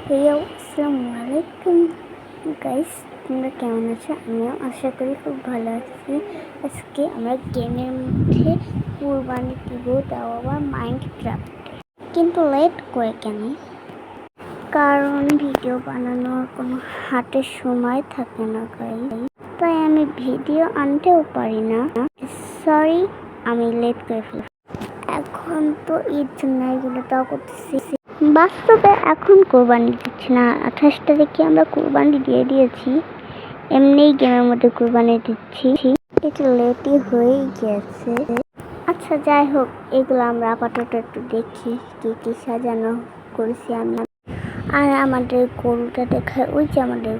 Hello, আসসালামু আলাইকুম guys, তোমরা কেমন আছো? আমিও আশা করি খুব ভালো আছি। আজকে আমরা গেমের মধ্যে কুরবানি দিব, তাও আবার মাইনক্রাফটে। কিন্তু লেট করে কেন? কারণ ভিডিও বানানোর কোনো হাতে সময় থাকে না গাইস, তাই আমি ভিডিও আনতেও পারি না। সরি, আমি লেট করে ফেলি। এখন তো ঈদ জন্য এগুলো তাও করতেছি। বাস্তবে এখন কোরবানি দিচ্ছি না, 28 তারিখে আমরা কোরবানি দিয়ে দিয়েছি। এমনিই গেমের মধ্যে কোরবানি দিচ্ছি, একটু লেটই হয়েই গেছে। আচ্ছা যাই হোক, এগুলো আমরা আপাতত একটু দেখি কি কি সাজানো করেছি আমি। আর আমাদের গরুটা দেখায়, ওই যে আমাদের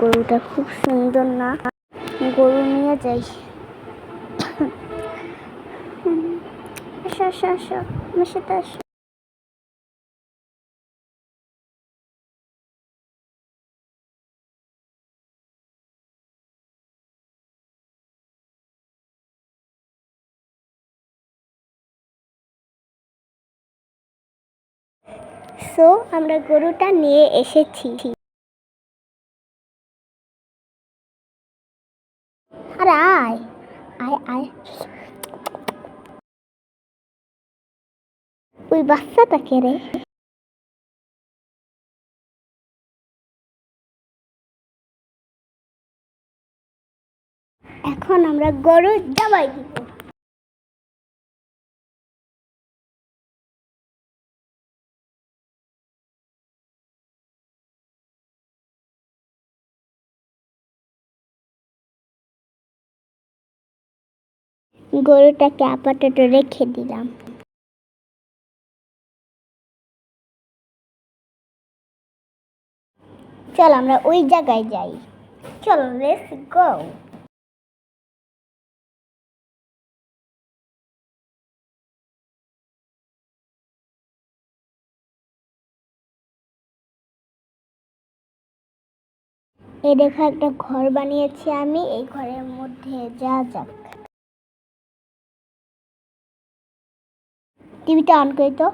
গরুটা খুব সুন্দর না? গরু নিয়ে যাই। আসো আসো আসো, আমার সাথে আসো। সো আমরা গরুটা নিয়ে এসেছি। আরে আয় আয় আয়, ওই বাচ্চাটা কে রে? এখন আমরা গরু জবাই দিব। গরুটাকে আপাতত রেখে দিলাম। চল আমরা ওই জায়গায় যাই। চলো, লেটস গো। এই দেখো, একটা ঘর বানিয়েছি আমি, এই ঘরের মধ্যে যা যাক। টিভিটা অন করি তো।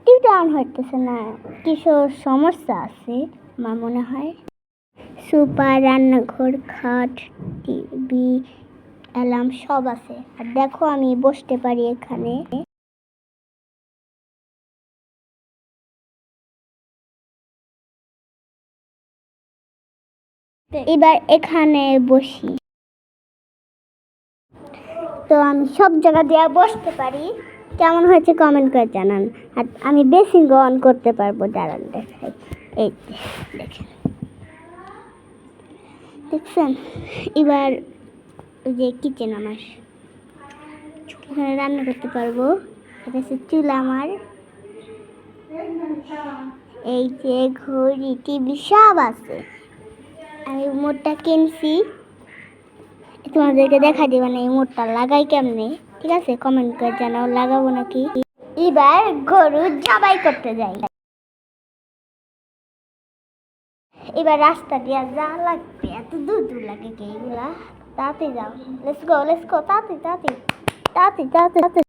টিভিটা অন হইতেছে না, কিছু সমস্যা আছে আমার মনে হয়। সুপার, রান্নাঘর, খাট, টিভি, অ্যালার্ম সব আছে। আর দেখো আমি বসতে পারি এখানে। এবার এখানে বসি। তো আমি সব জায়গা দিয়ে বসতে পারি। কেমন হয়েছে কমেন্ট করে জানান। আর আমি বেসিং অন করতে পারবো, দাঁড়ান দেখাই। এই দেখেন, দেখছেন? এবার ওই যে কিচেন আমার, এখানে রান্না করতে পারবো। এটা হচ্ছে চুলা আমার। এই যে ঘড়ি, টিভি সব আছে। আমি মোটটা কিনছি, তোমাদেরকে দেখা দিবা না এই মোটটা লাগাই কেমনে। ঠিক আছে, কমেন্ট করে জানাও লাগাবো নাকি। এবার গরু জবাই করতে যাই। এবার রাস্তা দিয়ে যা লাগবে, এত দূর দূর লাগে কে এগুলা? তাড়াতাড়ি যাও, লেটস গো লেটস গো, তাড়াতাড়ি তাড়াতাড়ি তাড়াতাড়ি তাড়াতাড়ি।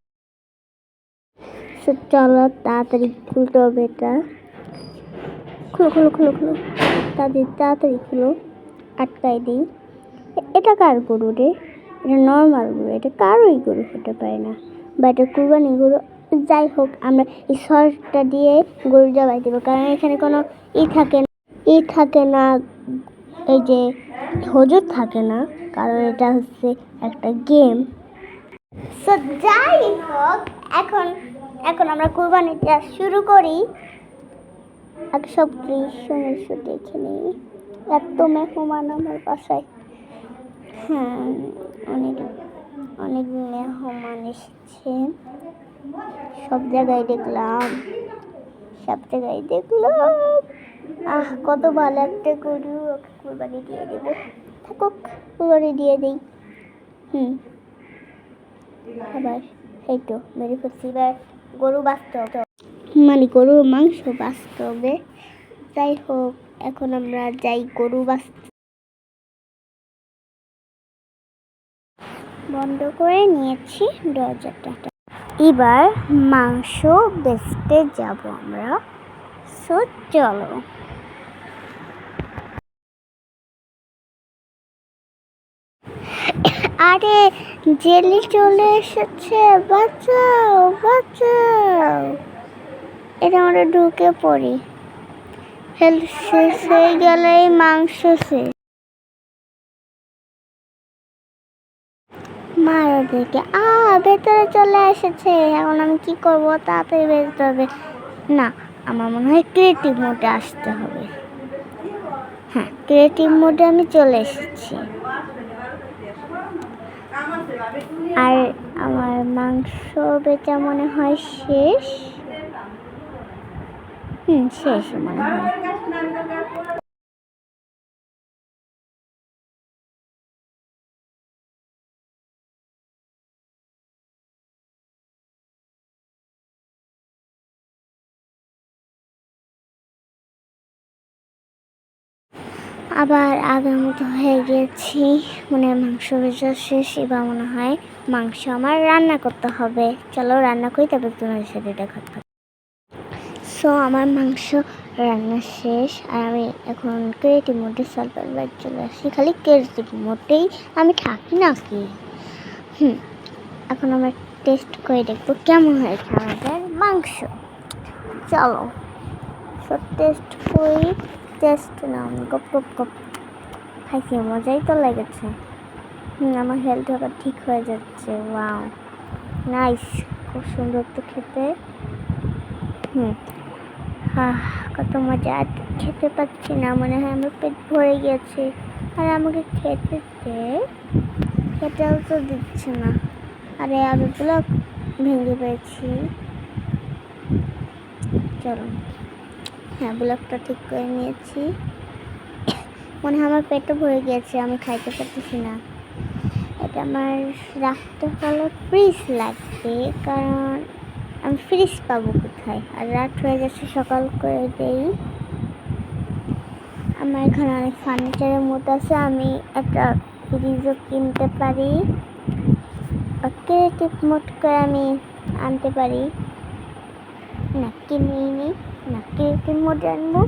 চলো তাড়াতাড়ি খুলতে হবে এটা। খুলো খুলো খুলো খুলো, তাড়াতাড়ি তাড়াতাড়ি খুলো। আটকাই দিই। এটা কার গরু রে? এটা নর্মাল গরু, এটা কারোই গরু হতে পারে না, বা এটা কুরবানি গরু। যাই হোক, আমরা এই সরটা দিয়ে গরু জবাই দেবো, কারণ এখানে কোনো থাকে না, এই যে হুজুর থাকে না, কারণ এটা হচ্ছে একটা গেম। সো যাই হোক, এখন এখন আমরা কুরবানিটা শুরু করি। আগে সব দৃশ্য দেখে নিই। এত মেহমান আমার বাসায়। হ্যাঁ, অনেক অনেক মেহমান এসেছে। সব জায়গায় দেখলাম, কত ভালো একটা গরু, ওকে কুরবানি দিয়ে দেবো। থাকুক, কুরবানি দিয়ে দিই। আবার এই তো মেরে ফেলছি। এবার গরু বাঁচতে হবে, মানে গরুর মাংস বাঁচতে হবে। যাই হোক, এখন আমরা যাই গরু বাঁচতে। বন্ধ করে নিয়েছি দরজাটা। এবার মাংস বেচতে যাব আমরা। সো চলো। আরে জেলি চলে এসেছে, বাঁচাও বাঁচাও। এটা আমরা ঢুকে পড়ি, হেল্প শেষ হয়ে গেলেই মাংস শেষ। মারো দেখে ভেতরে চলে এসেছে। এখন আমি কি করবো? তাড়াতাড়ি বেরোতে হবে। না, আমার মনে হয় ক্রিয়েটিভ মোডে আসতে হবে। হ্যাঁ, ক্রিয়েটিভ মোডে আমি চলে এসেছি। আর আমার মাংস বেচা মনে হয় শেষ। শেষ মনে হয়। আবার আগের মতো হয়ে গেছি, মানে মাংস বেচা শেষ। এবার মনে হয় মাংস আমার রান্না করতে হবে। চলো রান্না করি, তারপর তোমাদের সাথে দেখা হবে। সো আমার মাংস রান্না শেষ, আর আমি এখন ক্রিয়েটিভ মোডে সার্ভার বাইক চলে আসি। খালি ক্রিয়েটিভ মোডেই আমি থাকি নাকি? এখন আমরা টেস্ট করে দেখবো কেমন হয়েছে আমাদের মাংস। চলো সব টেস্ট করি। টেস্ট নাম গপ গপ গপ খাইছি, মজাই তো লেগেছে। আমার হেলথ আবার ঠিক হয়ে যাচ্ছে। ওয়াও, নাইস, খুব সুন্দর তো খেতে। কত মজা। আর খেতে পাচ্ছি না, মনে হয় আমার পেট ভরে গেছে। আর আমাকে খেতে খেতেও তো দিচ্ছে না। আরে আমি ব্লক ভেঙে পেয়েছি। চলো, হ্যাঁ ব্লকটা ঠিক করে নিয়েছি। মনে হয় আমার পেটও ভরে গিয়েছে, আমি খাইতে পারতেছি না। এটা আমার রাখতে হলে ফ্রিজ লাগবে, কারণ আমি ফ্রিজ পাবো কোথায়? আর রাত হয়ে যাচ্ছে, সকাল করে দেই। আমার এখানে অনেক ফার্নিচারের মতো আছে, আমি একটা ফ্রিজও কিনতে পারি। ক্রিয়েটিভ মোড করে আমি আনতে পারি। না কিনিনি, না ক্রিয়েটিভ মোডে আনবো।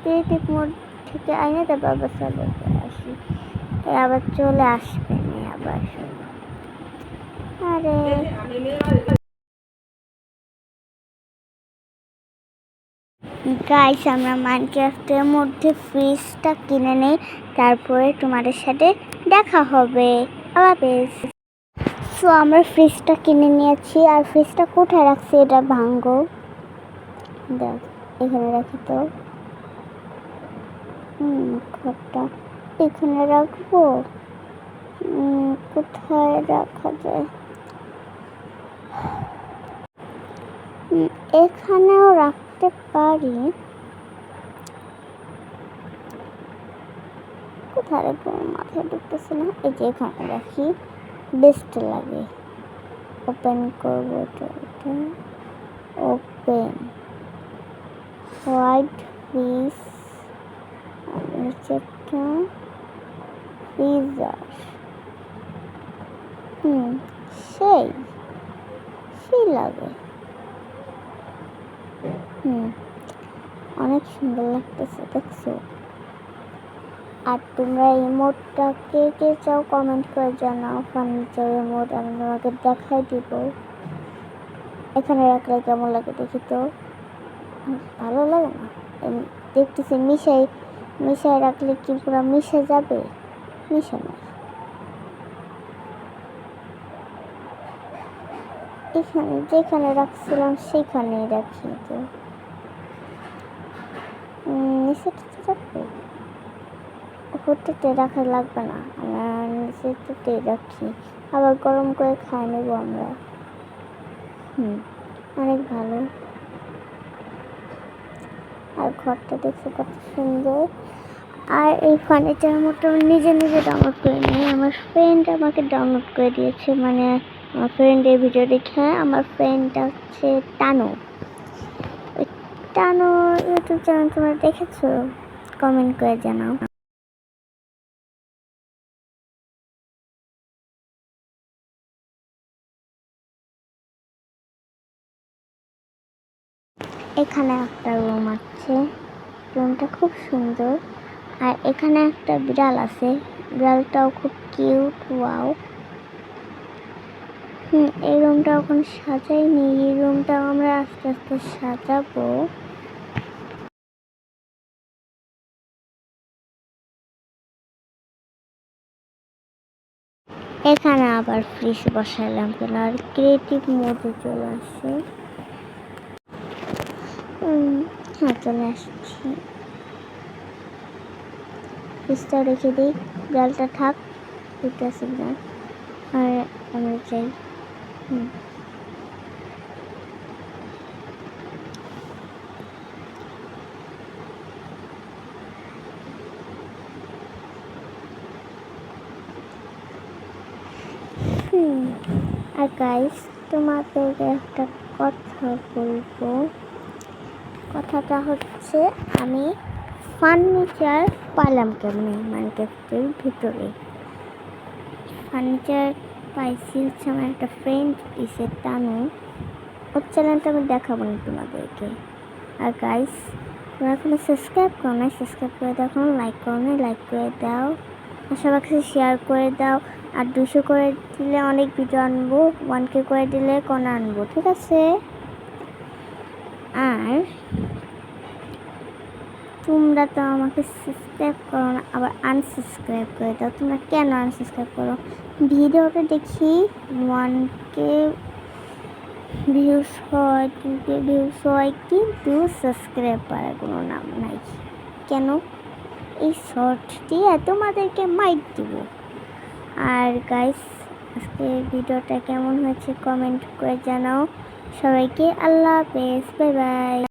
ক্রিয়েটিভ মোড থেকে আইনে তারপর আবার চলে আসি, আবার চলে আসবে না আবার। আরে গাইস, আমরা মাইনক্রাফটের মধ্যে ফ্রিজটা কিনে নেই, তারপরে তোমাদের সাথে দেখা হবে। আল্লাহ হাফেজ। সো আমরা ফ্রিজটা কিনে নিয়েছি, আর ফ্রিজটা কোথায় রাখছি এটা ভাঙ্গো। দেখ এখানে রাখি তো। ঘরটা এখানে রাখবো। কোথায় রাখা যায়? এখানেও রাখতে পারি। কোথায় রাখবো মাথায় ঢুকতেছে না। এই যে এখানে রাখি, বেস্ট লাগে। ওপেন করবো এটা। ওপেন হোয়াইট ফ্রিজ, নিচেরটা ফ্রিজার। সেই সেই লাগে। অনেক সুন্দর লাগতেছে, দেখছো? আর তোমরা এই মোডটা কে কে চাও কমেন্ট করে জানাও। ফার্নিচারের মোড আমি তোমাকে দেখাই দিব। এখানে রাখলে কেমন লাগে দেখি তো। ভালো লাগে না? দেখতেছি মিশাই রাখলে কি পুরো মিশে যাবে? মিশে না। এখানে যেখানে রাখছিলাম সেখানেই রাখি তো। নিচেটাতে রাখবো, উপরটাতে রাখা লাগবে না, আমরা নিচেটাতেই রাখি। আবার গরম করে খাই নেব আমরা। অনেক ভালো। আর ঘরটা দেখতে কত সুন্দর। আর এই ফার্নিচার মতো নিজে নিজে ডাউনলোড করে নিই, আমার ফ্রেন্ড আমাকে ডাউনলোড করে দিয়েছে। মানে আমার ফ্রেন্ডের ভিডিও দেখে। আমার ফ্রেন্ডটা হচ্ছে টানু। ওই টানু ইউটিউব চ্যানেল তোমরা দেখেছো? কমেন্ট করে জানাও। এখানে একটা রুম আছে, রুমটা খুব সুন্দর। আর এখানে একটা বিড়াল আছে, বিড়ালটাও খুব কিউট। ওয়াও। এই রুমটা এখন সাজাইনি, এই রুমটা আমরা আস্তে আস্তে সাজাবো। এখানে আবার ফ্রিজ বসাইলাম কেন, আর ক্রিয়েটিভ মোডে চলে আসে। হ্যাঁ, চলে আসছি। ফ্রিজটা রেখে দিই, বিড়ালটা থাক, ঠিক আছে বিড়াল। আর আমি চাই আর গাইস, তোমাদেরকে একটা কথা বলবো। কথাটা হচ্ছে, আমি ফার্নিচার পাইলাম কেমনি মাইনক্রাফটের ভিতরে। ফার্নিচার পাইছি হচ্ছে আমার একটা ফ্রেন্ড দিছে, তানু। ওর চ্যানেলটা আমি দেখাবো না তোমাদেরকে। আর গাইস, তোমরা এখনো সাবস্ক্রাইব করো না, সাবস্ক্রাইব করে দাও। এখনো লাইক করো না, লাইক করে দাও। আর সবার কাছে শেয়ার করে দাও। আর 200 করে দিলে অনেক ভিডিও আনবো, 1K করে দিলে কোন আনবো, ঠিক আছে? আর তোমরা তো আমাকে সাবস্ক্রাইব করো না, আবার আনসাবস্ক্রাইব করে দাও। তোমরা কেন আনসাবস্ক্রাইব করো? ভিডিওটা দেখি 1K ভিউজ হয়, 2K ভিউজ হয়, কিন্তু সাবস্ক্রাইবারের কোনো নাম নাই কেন? এই শর্টটি তোমাদেরকে মাইক দিব। আর গাইস, আজকে ভিডিওটা কেমন হয়েছে কমেন্ট করে জানাও। সবাইকে আল্লাহ হাফেজ, বাই বাই।